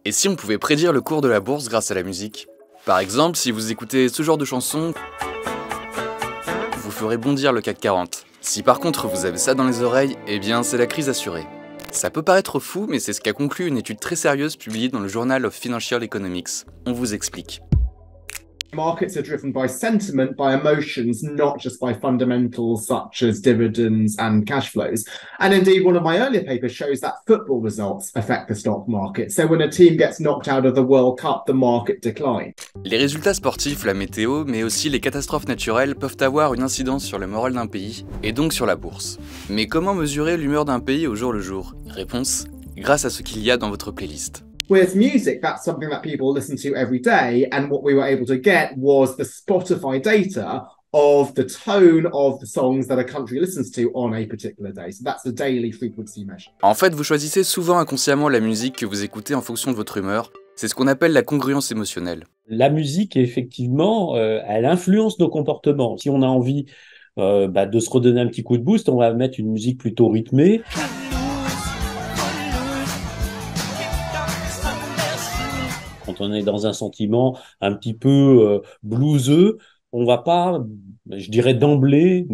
Et si on pouvait prédire le cours de la bourse grâce à la musique? Par exemple, si vous écoutez ce genre de chanson, vous ferez bondir le CAC 40. Si par contre vous avez ça dans les oreilles, eh bien c'est la crise assurée. Ça peut paraître fou, mais c'est ce qu'a conclu une étude très sérieuse publiée dans le Journal of Financial Economics. On vous explique. Markets are driven by sentiment, by emotions, not just by fundamentals such as dividends and cash flows. And indeed, one of my earlier papers shows that football results affect the stock market. So when a team gets knocked out of the World Cup, the market declines. Les résultats sportifs, la météo, mais aussi les catastrophes naturelles peuvent avoir une incidence sur le moral d'un pays, et donc sur la bourse. Mais comment mesurer l'humeur d'un pays au jour le jour? Réponse: grâce à ce qu'il y a dans votre playlist. With music, that's something that people listen to every day, and what we were able to get was the Spotify data of the tone of the songs that a country listens to on a particular day. So that's the daily frequency measure. En fait, vous choisissez souvent inconsciemment la musique que vous écoutez en fonction de votre humeur. C'est ce qu'on appelle la congruence émotionnelle. La musique, effectivement, elle influence nos comportements. Si on a envie de se redonner un petit coup de boost, on va mettre une musique plutôt rythmée. Quand on est dans un sentiment un petit peu blueseux, on va pas, je dirais d'emblée,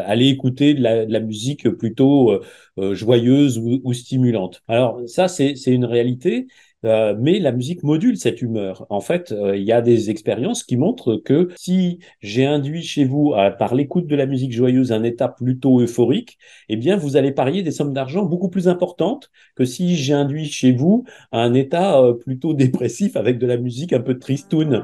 aller écouter de la musique plutôt joyeuse ou stimulante. Alors ça, c'est une réalité, mais la musique module cette humeur. En fait, il y a des expériences qui montrent que si j'ai induit chez vous, par l'écoute de la musique joyeuse, un état plutôt euphorique, eh bien, vous allez parier des sommes d'argent beaucoup plus importantes que si j'ai induit chez vous un état plutôt dépressif avec de la musique un peu tristoune.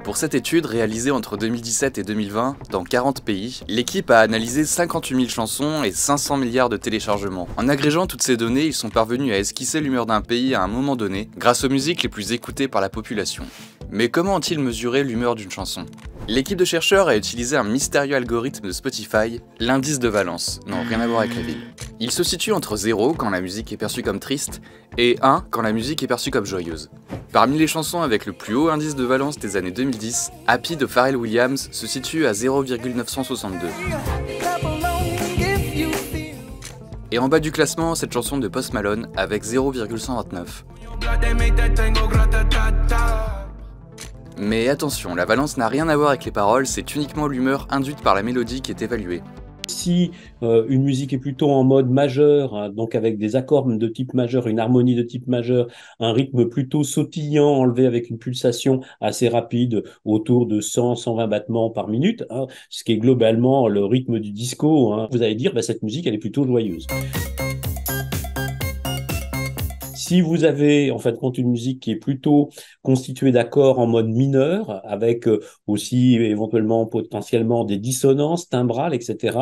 Pour cette étude réalisée entre 2017 et 2020 dans 40 pays, l'équipe a analysé 58 000 chansons et 500 milliards de téléchargements. En agrégeant toutes ces données, ils sont parvenus à esquisser l'humeur d'un pays à un moment donné, grâce aux musiques les plus écoutées par la population. Mais comment ont-ils mesuré l'humeur d'une chanson? L'équipe de chercheurs a utilisé un mystérieux algorithme de Spotify, l'indice de Valence. Non, rien à voir avec la ville. Il se situe entre 0 quand la musique est perçue comme triste et 1 quand la musique est perçue comme joyeuse. Parmi les chansons avec le plus haut indice de Valence des années 2010, Happy de Pharrell Williams se situe à 0,962. Et en bas du classement, cette chanson de Post Malone avec 0,129. Mais attention, la valence n'a rien à voir avec les paroles, c'est uniquement l'humeur induite par la mélodie qui est évaluée. Si une musique est plutôt en mode majeur, hein, donc avec des accords de type majeur, une harmonie de type majeur, un rythme plutôt sautillant, enlevé avec une pulsation assez rapide, autour de 100-120 battements par minute, hein, ce qui est globalement le rythme du disco, hein, vous allez dire, cette musique, elle est plutôt joyeuse. Si vous avez en fait compte une musique qui est plutôt constituée d'accords en mode mineur, avec aussi éventuellement potentiellement des dissonances timbrales, etc.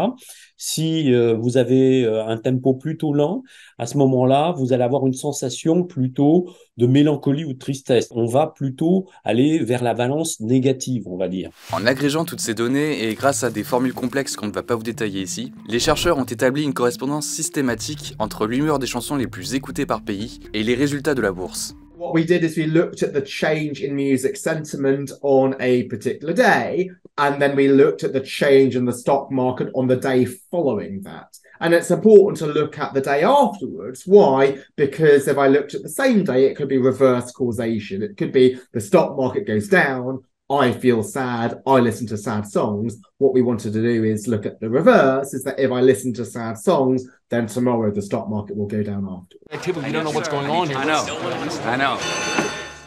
Si vous avez un tempo plutôt lent, à ce moment-là, vous allez avoir une sensation plutôt de mélancolie ou de tristesse. On va plutôt aller vers la valence négative, on va dire. En agrégeant toutes ces données et grâce à des formules complexes qu'on ne va pas vous détailler ici, les chercheurs ont établi une correspondance systématique entre l'humeur des chansons les plus écoutées par pays et les résultats de la bourse. What we did is we looked at the change in music sentiment on a particular day, and then we looked at the change in the stock market on the day following that. And it's important to look at the day afterwards. Why? Because if I looked at the same day, it could be reverse causation. It could be the stock market goes down, I feel sad, I listen to sad songs. What we wanted to do is look at the reverse, is that if I listen to sad songs, then tomorrow the stock market will go down after. You don't know what's going on here. I know.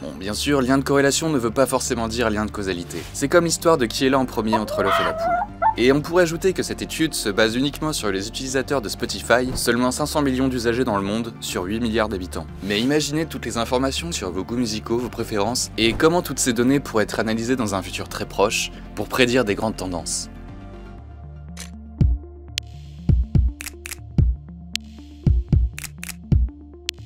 Bon, bien sûr, lien de corrélation ne veut pas forcément dire lien de causalité. C'est comme l'histoire de qui est là en premier entre l'œuf et la poule. Et on pourrait ajouter que cette étude se base uniquement sur les utilisateurs de Spotify, seulement 500 millions d'usagers dans le monde, sur 8 milliards d'habitants. Mais imaginez toutes les informations sur vos goûts musicaux, vos préférences, et comment toutes ces données pourraient être analysées dans un futur très proche, pour prédire des grandes tendances.